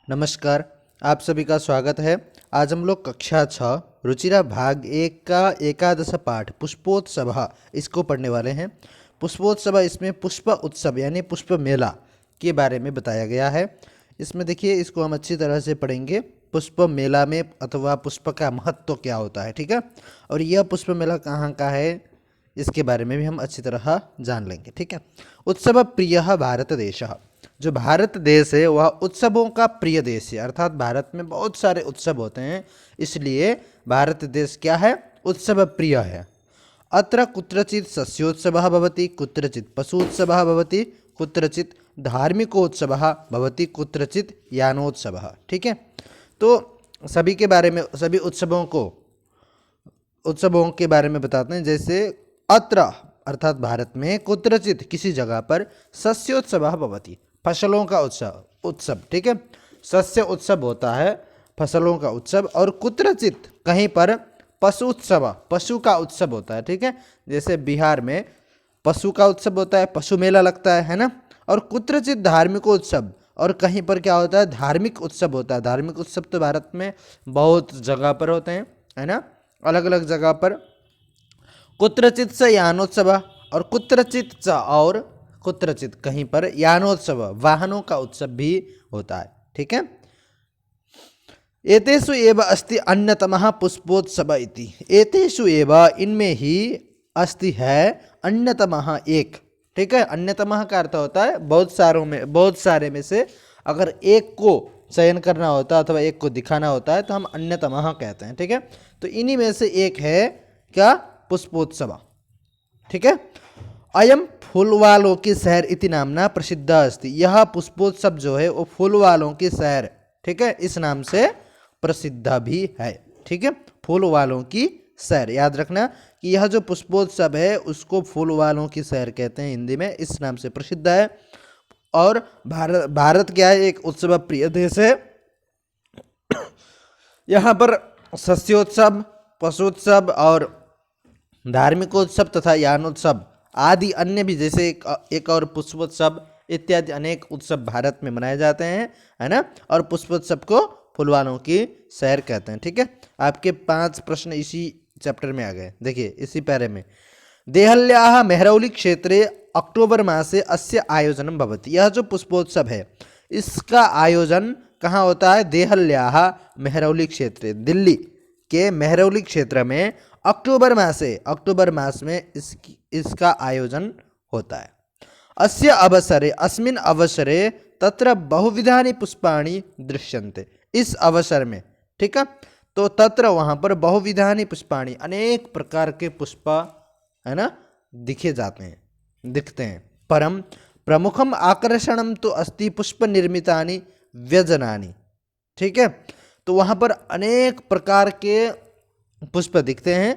नमस्कार, आप सभी का स्वागत है। आज हम लोग कक्षा 6 रुचिरा भाग 1 का एकादश पाठ पुष्पोत्सव इसको पढ़ने वाले हैं। पुष्पोत्सव इसमें पुष्प उत्सव यानी पुष्प मेला के बारे में बताया गया है। इसमें देखिए, इसको हम अच्छी तरह से पढ़ेंगे। पुष्प मेला में अथवा पुष्प का महत्व क्या होता है, ठीक है। और यह पुष्प मेला कहाँ का है, इसके बारे में भी हम अच्छी तरह जान लेंगे, ठीक है। उत्सव प्रिय भारत देश, जो भारत देश है वह उत्सवों का प्रिय देश है। अर्थात भारत में बहुत सारे उत्सव होते हैं, इसलिए भारत देश क्या है, उत्सव प्रिय है। अत्र कुत्रचित सस्योत्सवः भवति, कुत्रचित पशुत्सवः भवति, कुत्रचित धार्मिकोत्सवः भवति, कुत्रचित यानोत्सवः, ठीक है। तो सभी के बारे में, सभी उत्सवों के बारे में बताते हैं। जैसे अत्र अर्थात भारत में, कुत्रचित किसी जगह पर, सस्योत्सवः भवति फसलों का उत्सव, ठीक है। सस्य उत्सव होता है, फसलों का उत्सव। और कुत्रचित कहीं पर पशु उत्सव, पशु का उत्सव होता है, ठीक है। जैसे बिहार में पशु का उत्सव होता है, पशु मेला लगता है ना। और कुत्रचित धार्मिक उत्सव, और कहीं पर क्या होता है, धार्मिक उत्सव होता है। धार्मिक उत्सव तो भारत में बहुत जगह पर होते हैं, है ना, अलग अलग जगह पर। कुत्रचित स यानोत्सव, और कुत्रचित कहीं पर यानोत्सव, वाहनों का उत्सव भी होता है, ठीक है। एतेषु एव अस्ति अन्यतमः पुष्पोत्सव इति। एतेषु एव, इनमें ही, अस्ति है, अन्यतमः एक, ठीक है। अन्यतमः का अर्थ होता है बहुत सारे में से अगर एक को चयन करना होता है अथवा एक को दिखाना होता है तो हम अन्यतमः कहते हैं, ठीक है। तो इन्हीं में से एक है क्या, पुष्पोत्सव, ठीक है। अयम फूल वालों की शहर इति नामना प्रसिद्ध अस्ति। यह पुष्पोत्सव जो है वो फूल वालों की शहर, ठीक है, इस नाम से प्रसिद्ध भी है, ठीक है। फूल वालों की शहर, याद रखना कि यह जो पुष्पोत्सव है उसको फूल वालों की शहर कहते हैं हिंदी में, इस नाम से प्रसिद्ध है। और भारत क्या है, एक उत्सव प्रिय देश है। यहाँ पर सस्योत्सव, पशुत्सव और धार्मिकोत्सव तथा यानोत्सव आदि अन्य भी, जैसे एक और पुष्पोत्सव इत्यादि अनेक उत्सव भारत में मनाए जाते हैं, है ना। और पुष्पोत्सव को फूल वालों की शहर कहते हैं, ठीक है। आपके 5 प्रश्न इसी चैप्टर में आ गए। देखिए इसी पैरे में, देहल्याः मेहरौली क्षेत्रे अक्टोबर मासे अस्य आयोजनम भवति। यह जो पुष्पोत्सव है इसका आयोजन कहाँ होता है, देहल्याः मेहरौली क्षेत्रे, दिल्ली के मेहरौली क्षेत्र में अक्टूबर मास में इसका आयोजन होता है। अस्य अवसरे, अस्मिन् अवसरे तत्र बहुविधानि पुष्पाणि दृश्यन्ते। इस अवसर में, ठीक है, तो तत्र वहाँ पर बहुविधानि पुष्पाणि, अनेक प्रकार के पुष्प, है ना, दिखते हैं। परम प्रमुखम आकर्षणम तो अस्ति पुष्प निर्मितानि व्यजनानि, ठीक है। तो वहाँ पर अनेक प्रकार के पुष्प दिखते हैं।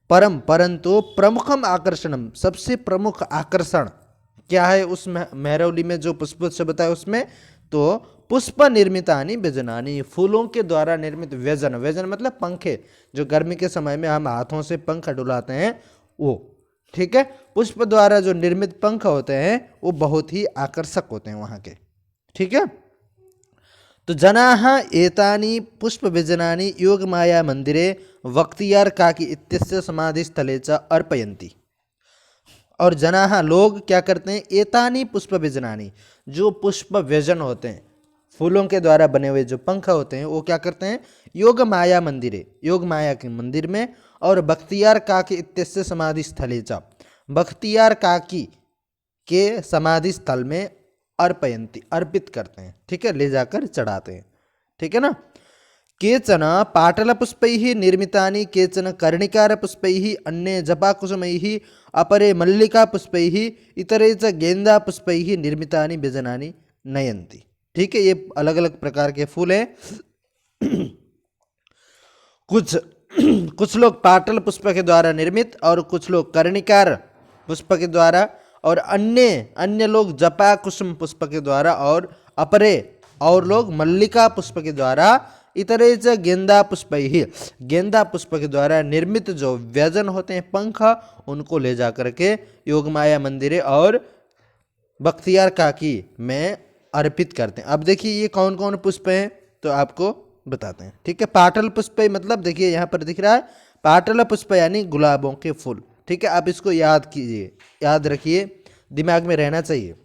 परंतु प्रमुखम आकर्षणम, सबसे प्रमुख आकर्षण क्या है उस मेहरौली में जो पुष्पोत्सव होता है उसमें, तो पुष्प निर्मितानि व्यजनानि, फूलों के द्वारा निर्मित व्यजन, व्यजन मतलब पंखे, जो गर्मी के समय में हम हाथों से पंख डुलाते हैं वो, ठीक है। पुष्प द्वारा जो निर्मित पंख होते हैं वो बहुत ही आकर्षक होते हैं वहाँ के, ठीक है। तो जनाः एतानि पुष्प व्यजनानि योगमाया मंदिरे वक्तियार काकी इत्यस्य समाधिस्थले च अर्पयन्ति। और जनाः लोग क्या करते हैं, एतानि पुष्प व्यजनानि, जो पुष्प व्यजन होते हैं, फूलों के द्वारा बने हुए जो पंख होते हैं, वो क्या करते हैं, योग माया मंदिरे, योग माया के मंदिर में, और बख्तियार काकी इत्यस्य समाधि स्थले च, बख्तियार काकी के समाधि स्थल में अर्पयन्ति, अर्पित करते हैं, ठीक है, ले जाकर चढ़ाते हैं, ठीक है ना। केचन पाटलपुष्पैः निर्मितानि, केचन कर्णिकारपुष्पैः, अन्ये जपाकुसुमैः, अपरे मल्लिकापुष्पैः, इतरे च गेंदापुष्पैः निर्मितानि व्यजनानि नयन्ति, ठीक है। ये अलग अलग प्रकार के फूल हैं। कुछ लोग पाटल पुष्प के द्वारा निर्मित, और कुछ लोग कर्णिकार पुष्प के द्वारा, और अन्य लोग जपा कुसुम पुष्प के द्वारा, और अपरे और लोग मल्लिका पुष्प के द्वारा, इतरे च गेंदा पुष्प ही, गेंदा पुष्प के द्वारा निर्मित जो व्यजन होते हैं पंख, उनको ले जा करके योगमाया मंदिर और बख्तियार काकी में अर्पित करते हैं। अब देखिए ये कौन कौन पुष्प हैं, तो आपको बताते हैं। ठीक है, पाटल पुष्प मतलब देखिए यहाँ पर दिख रहा है पाटल पुष्प यानी गुलाबों के फूल। ठीक है, आप इसको याद कीजिए, याद रखिए, दिमाग में रहना चाहिए।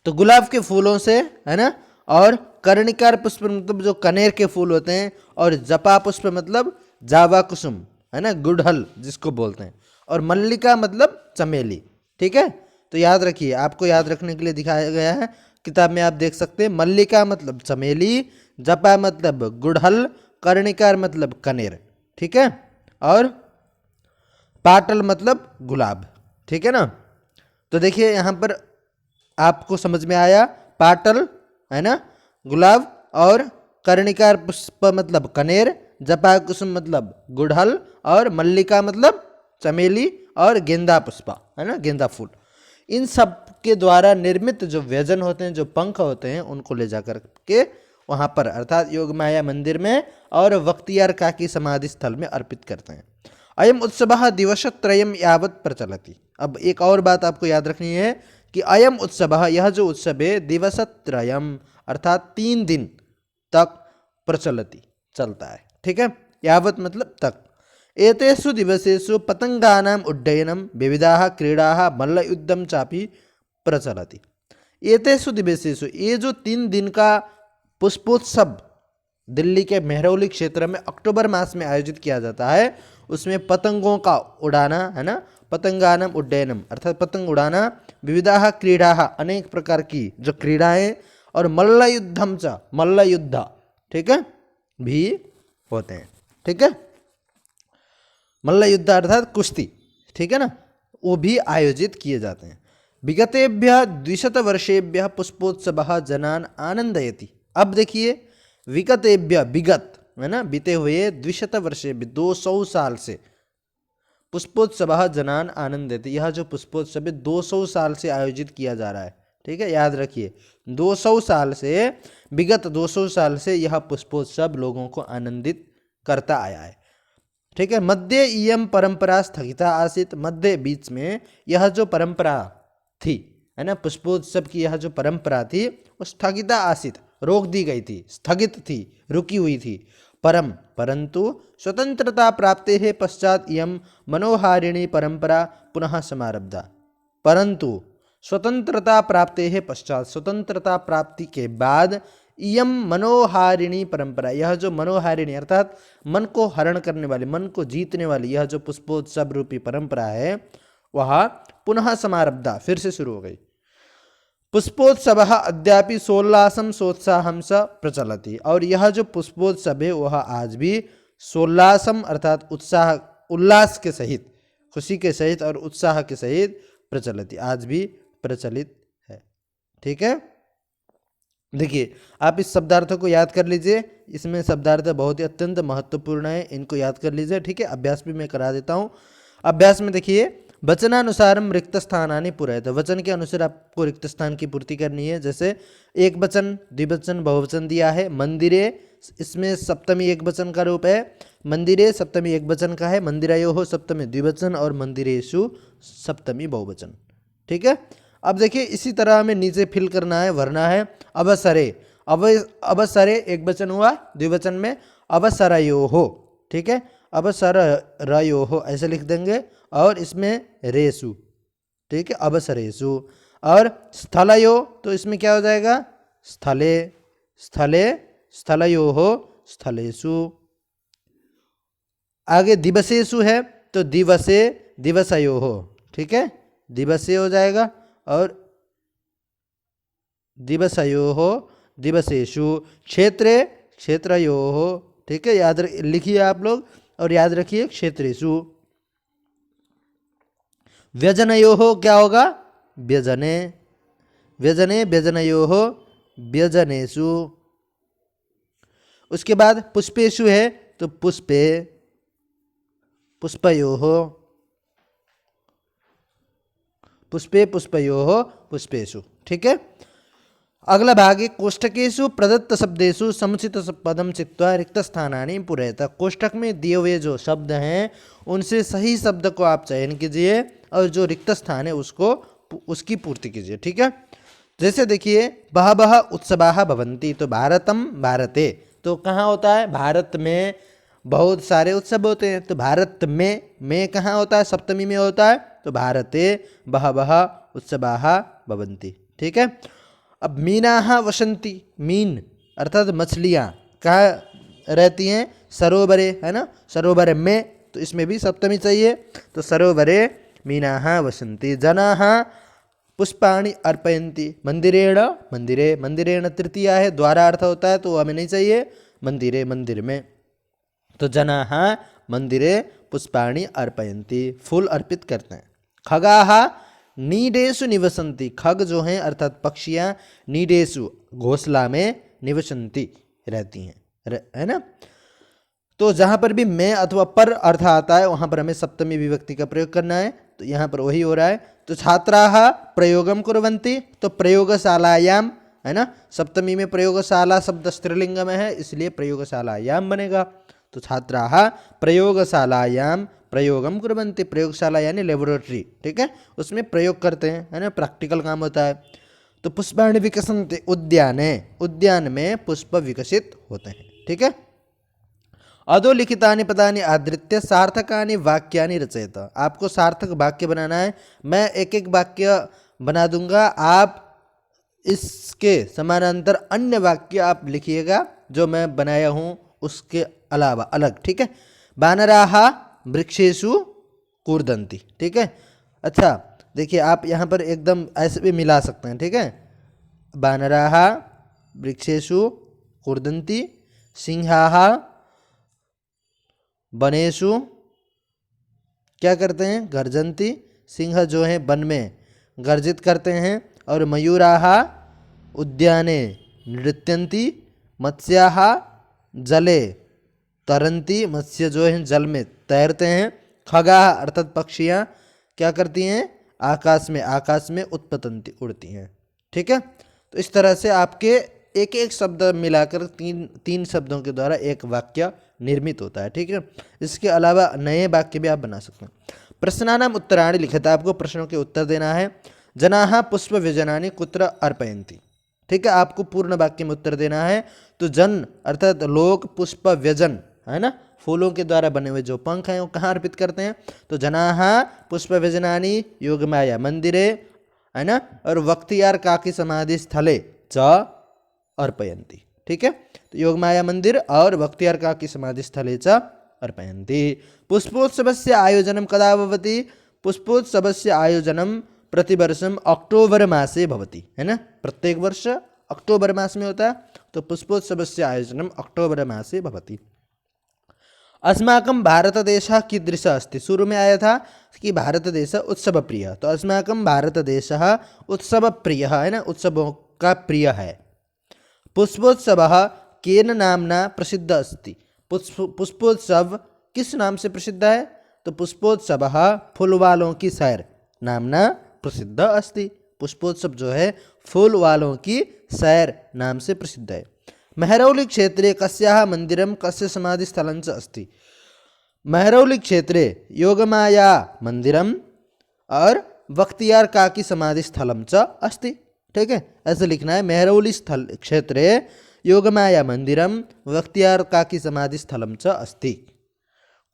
तो गुलाब के फूलों से, है ना, और कर्णिकार पुष्प मतलब जो कनेर के फूल होते हैं, और जपा पुष्प मतलब जावा कुसुम, है ना, गुड़हल जिसको बोलते हैं, और मल्लिका मतलब चमेली। ठीक है, तो याद रखिए, आपको याद रखने के लिए दिखाया गया है, किताब में आप देख सकते हैं। मल्लिका मतलब चमेली, जपा मतलब गुड़हल, कर्णिकार मतलब कनेर। ठीक है, और पाटल मतलब गुलाब। ठीक है ना, तो देखिए यहाँ पर आपको समझ में आया, पाटल, है ना, गुलाब, और कर्णिकार पुष्प मतलब कनेर, जपा कुसुम मतलब गुड़हल, और मल्लिका मतलब चमेली, और गेंदा पुष्प, है ना, गेंदा फूल। इन सब के द्वारा निर्मित जो व्यंजन होते हैं, जो पंख होते हैं, उनको ले जाकर के वहाँ पर अर्थात योगमाया मंदिर में और बख्तियार काकी समाधि स्थल में अर्पित करते हैं। अयम उत्सवः दिवसत्रयम यावत् प्रचलति। अब एक और बात आपको याद रखनी है कि अयम उत्सवः, यह जो उत्सव है, दिवसत्रयम अर्थात 3 दिन तक प्रचलति, चलता है। ठीक है, यावत् मतलब तक। एतेषु दिवसेषु पतंगानाम उड्डयनम, विविधाः क्रीडाः, मल्लयुद्धम चापि प्रचलति। एतेषु दिवसेषु, ये जो 3 दिन का पुष्पोत्सव दिल्ली के मेहरौली क्षेत्र में अक्टूबर मास में आयोजित किया जाता है, उसमें पतंगों का उड़ाना, है ना, पतंगानम उड्डयनम अर्थात पतंग उड़ाना, विविधाः क्रीडाः अनेक प्रकार की जो क्रीड़ाएं, और मल्लयुद्धम च मल्लयुद्ध, ठीक है, भी होते हैं। ठीक है, मल्लयुद्ध अर्थात कुश्ती, ठीक है ना, वो भी आयोजित किए जाते हैं। विगतेभ्यः 200 वर्षेभ्यः पुष्पोत्सवः जनान् आनंदयति। अब देखिए, विगतेभ्यः विगत, है ना, बीते हुए, 200 वर्षे 200 साल से, पुष्पोत्सवः जनान् आनंदयति, यह जो पुष्पोत्सव है 200 साल से आयोजित किया जा रहा है। ठीक है, याद रखिए, 200 साल से, विगत 200 साल से यह पुष्पोत्सव लोगों को आनंदित करता आया है। ठीक है, मध्य इयम परंपरा स्थगिता आसीत, मध्य बीच में यह जो परंपरा थी, है ना, पुष्पोत्सव की यह जो परंपरा थी, वो स्थगिता आसीत, रोक दी गई थी, स्थगित थी, रुकी हुई थी। परंतु स्वतंत्रता प्राप्ते है पश्चात इयम मनोहारिणी परंपरा पुनः समारब्धा। परंतु स्वतंत्रता प्राप्ते है पश्चात, स्वतंत्रता प्राप्ति के बाद, इयम मनोहारिणी परंपरा, यह जो मनोहारिणी अर्थात मन को हरण करने वाली, मन को जीतने वाली यह जो पुष्पोत्सव रूपी परंपरा है, वह पुनः समारब्धा, फिर से शुरू हो गई। पुष्पोत्सवः अद्यापि सोल्लासम सोत्साहम स प्रचलति, और यह जो पुष्पोत्सव है वह आज भी सोल्लासम अर्थात उत्साह, उल्लास के सहित, खुशी के सहित और उत्साह के सहित प्रचलति, आज भी प्रचलित है। ठीक है, देखिए, आप इस शब्दार्थों को याद कर लीजिए, इसमें शब्दार्थ बहुत ही अत्यंत महत्वपूर्ण है, इनको याद कर लीजिए। ठीक है, अभ्यास भी मैं करा देता हूँ। अभ्यास में देखिए, वचनानुसारम रिक्त स्थानानि पूरयत, वचन के अनुसार आपको रिक्त स्थान की पूर्ति करनी है। जैसे एक वचन, द्विवचन, बहुवचन दिया है। मंदिरे, इसमें सप्तमी एक वचन का रूप है, मंदिरे सप्तमी एक वचन का है, मंदिरयोः सप्तमी द्विवचन, और मंदिरेषु सप्तमी बहुवचन। ठीक है, अब देखिए, इसी तरह हमें नीचे फिल करना है, भरना है। अवसरे, अवसरे एक वचन हुआ, द्विवचन में अवसरयोः, ठीक है, अवसरयोः ऐसे लिख देंगे, और इसमें रेसु, ठीक है, अवसरेसु। और स्थलयो, तो इसमें क्या हो जाएगा, स्थले, स्थले, स्थलयोः, स्थलेषु। आगे दिवसेषु है, तो दिवसे, दिवसयोः, ठीक है, दिवसे हो जाएगा, और दिवसयोः, दिवसेषु। क्षेत्रे, क्षेत्रयोः, ठीक है, याद लिखिए आप लोग, और याद रखिए क्षेत्रेषु। व्यजनयोः क्या होगा, व्यजने, व्यजने, व्यजनयोः, व्यजनेषु। उसके बाद पुष्पेषु है, तो पुष्पे, पुष्पयोः, पुष्पे, पुष्पयोः, पुष्पेषु। ठीक है, अगला भाग है कोष्ठकेषु प्रदत्त शब्देषु समुचित पदम चित्वा रिक्त स्थानानि पूरयत। कोष्ठक में दिए हुए जो शब्द हैं उनसे सही शब्द को आप चयन कीजिए, और जो रिक्त स्थान है उसको, उसकी पूर्ति कीजिए। ठीक है, जैसे देखिए बहवः उत्सवाः भवन्ति, तो भारतम भारते, तो कहाँ होता है, भारत में बहुत सारे उत्सव होते हैं। तो भारत में कहाँ होता है, सप्तमी में होता है, तो भारते बहवः उत्सवाः भवन्ति। ठीक है। अब मीनाः वसन्ति, मीन अर्थात मछलियाँ कहाँ रहती हैं, सरोवरे, है ना, सरोवर में, तो इसमें भी सप्तमी चाहिए। तो सरोवरे मीनाः वसन्ति, जनाः पुष्पाणि अर्पयन्ति, मंदिरेण, मंदिरे, मंदिरेण तृतीया है, द्वारा अर्थ होता है तो हमें नहीं चाहिए, मंदिरे, मंदिर में। तो जनाः मंदिरे पुष्पाणि अर्पयन्ति, फूल अर्पित करते हैं। खगाः नीडेषु निवसन्ति, खग जो हैं अर्थात पक्षियाँ, नीडेषु घोंसला में, निवसन्ति रहती हैं, है ना। तो जहाँ पर भी में अथवा पर अर्थ आता है वहाँ पर हमें सप्तमी विभक्ति का प्रयोग करना है, तो यहाँ पर वही हो रहा है। तो छात्राः प्रयोगम कुर्वन्ति, तो प्रयोगशालायाम, है ना, सप्तमी में प्रयोगशाला शब्द स्त्रीलिंग में है इसलिए प्रयोगशालायाम बनेगा। तो छात्राः प्रयोगशालायाम प्रयोगम कुर्वन्ति, प्रयोगशाला यानी लेबोरेटरी, ठीक है, उसमें प्रयोग करते हैं, है ना, प्रैक्टिकल काम होता है। तो पुष्पाणि विकसन्ति उद्याने, उद्यान में पुष्प विकसित होते हैं। ठीक है। अधोलिखितानि पदानि आधृत्य सार्थकानि वाक्यानि रचयत, आपको सार्थक वाक्य बनाना है। मैं एक एक वाक्य बना दूंगा, आप इसके समानांतर अन्य वाक्य आप लिखिएगा जो मैं बनाया हूँ उसके अलावा अलग। ठीक है। वानराः वृक्षेषु कूर्दन्ति, ठीक है। अच्छा देखिए आप यहाँ पर एकदम ऐसे भी मिला सकते हैं। ठीक है। वानराः वृक्षेषु कूर्दन्ति, सिंहाः वनेषु क्या करते हैं, गर्जन्ति, सिंह जो हैं वन में गर्जित करते हैं। और मयूराः उद्याने नृत्यन्ति, मत्स्याः जले तरन्ति, मत्स्य जो हैं जल में तैरते हैं। खगाः अर्थात पक्षियाँ क्या करती हैं, आकाश में उत्पतन्ति, उड़ती हैं। ठीक है। तो इस तरह से आपके एक एक शब्द मिलाकर तीन शब्दों के द्वारा एक वाक्य निर्मित होता है। ठीक है। इसके अलावा नए वाक्य भी आप बना सकते हैं। प्रश्नानाम उत्तराणि लिखित, आपको प्रश्नों के उत्तर देना है। जनाः पुष्प व्यजनानि कुत्र अर्पयन्ति, ठीक है, आपको पूर्ण वाक्य में उत्तर देना है। तो जन अर्थात लोग पुष्प व्यजन, है ना, फूलों के द्वारा बने हुए जो पंख हैं वो कहाँ अर्पित करते हैं, तो जनाः पुष्प व्यजनानि योगमाया मंदिरे, है ना, और वक्तियार काकी समाधि स्थले च अर्पयन्ति। ठीक है। तो योगमाया मंदिर और वक्तियार काकी समाधि स्थले च अर्पयन्ति। पुष्पोत्सवस्य आयोजनं कदा भवति, पुष्पोत्सवस्य आयोजनं प्रतिवर्षम अक्टोबर मासे भवति, है ना, प्रत्येक वर्ष अक्टोबर मास में होता है। तो पुष्पोत्सवस्य आयोजनम अक्टोबर मासे भवति। अस्माकं भारतदेशः कीदृशः अस्ति, शुरू में आया था कि भारत देश उत्सव प्रिय, तो अस्माकं भारतदेशः उत्सव प्रिय, है ना, उत्सवों का प्रिय है। पुष्पोत्सवः केन नामना प्रसिद्ध अस्ति, पुष्पोत्सव किस नाम से प्रसिद्ध है, तो पुष्पोत्सवः फूल वालों की सैर नामना प्रसिद्ध अस्ति, पुष्पोत्सव जो है फूल वालों की सैर नाम से प्रसिद्ध है। महरौली क्षेत्रे कस्याः मंदिरं कस्य समाधि स्थलं च अस्ति, महरौली क्षेत्रे योगमाया मंदिरम और बख्तियार काकी समाधि स्थलम च अस्ति। ठीक है, ऐसे लिखना है, महरौली स्थल क्षेत्रे योगमाया मंदिरम बख्तियार काकी समाधि स्थलम च अस्ति।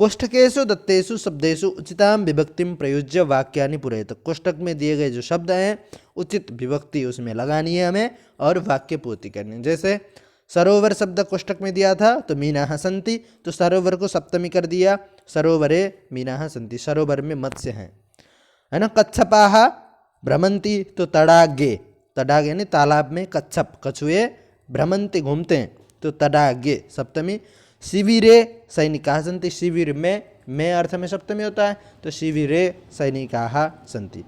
कोष्ठकेषु दत्तेषु शब्देषु उचितां विभक्तिं प्रयुज्य वाक्यानि पूरयेत, कोष्ठक में दिए गए जो शब्द हैं उचित विभक्ति उसमें लगानी है हमें और वाक्य पूर्ति करनी है। जैसे सरोवर शब्द कोष्ठक में दिया था तो मीनाः सन्ति, तो सरोवर को सप्तमी कर दिया, सरोवरे मीनाः सन्ति, सरोवर में मत्स्य हैं, है ना। कच्छपाः भ्रमन्ति, तो तडागे, तडाग यानी तालाब में कच्छप कछुए भ्रमन्ति घूमते हैं, तो तडागे सप्तमी। शिविरे सैनिकाः सन्ति, शिविर में अर्थ में सप्तमी होता है, तो शिविरे सैनिकाः सन्ति।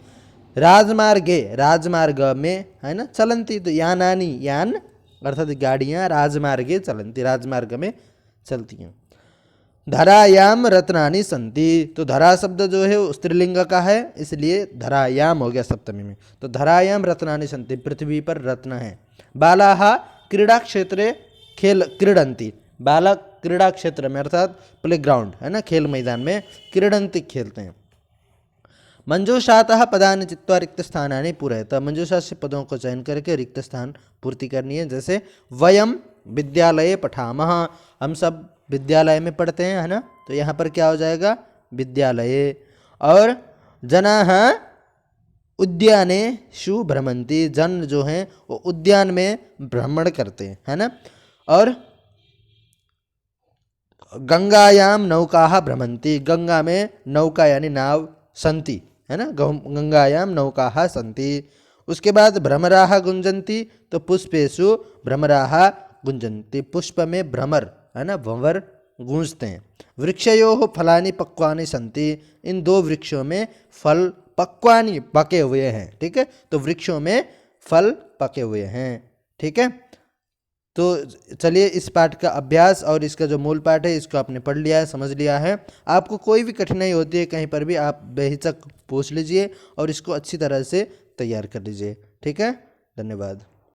राजमार्गे, राजमार्ग में, है ना, चलन्ति, तो यानानि, यान अर्थात गाड़ियाँ राजमार्गे चलन्ति, राजमार्ग में चलती हैं। धरायाम रत्नानि सन्ति, तो धरा शब्द जो है वो स्त्रीलिंग का है इसलिए धरायाम हो गया सप्तमी में, तो धरायाम रत्नानि सन्ति, पृथ्वी पर रत्न है। बालाः क्रीड़ा क्षेत्रे खेल क्रीडन्ति, बालक क्रीड़ा क्षेत्र में अर्थात प्लेग्राउंड, है ना, खेल मैदान में क्रीडन्ति खेलते हैं। मंजूषातः पदानि चित्वा रिक्त स्थानानि पूरयत। मंजूषा से पदों को चयन करके रिक्त स्थान पूर्ति करनी है। जैसे वयम विद्यालये पठामः, हम सब विद्यालय में पढ़ते हैं, है ना, तो यहाँ पर क्या हो जाएगा, विद्यालये। और जनाः उद्यानेषु भ्रमन्ति, जन जो हैं वो उद्यान में भ्रमण करते हैं, है ना। और गंगायां नौकाः भ्रमन्ति, गंगा में नौका यानी नाव सन्ति, है ना, गंगायां नौकाः सन्ति। उसके बाद भ्रमराः गुंजन्ति, तो पुष्पेषु भ्रमराः गुंजन्ति, पुष्प में भ्रमर, है ना, भंवर गूंजते हैं। वृक्षयोः फलानि पक्वानि सन्ति, इन दो वृक्षों में फल पक्वानि पके हुए हैं, ठीक है, तो वृक्षों में फल पके हुए हैं, ठीक है। तो चलिए इस पाठ का अभ्यास और इसका जो मूल पाठ है इसको आपने पढ़ लिया है, समझ लिया है। आपको कोई भी कठिनाई होती है कहीं पर भी आप बेहिचक पूछ लीजिए और इसको अच्छी तरह से तैयार कर लीजिए, ठीक है। धन्यवाद।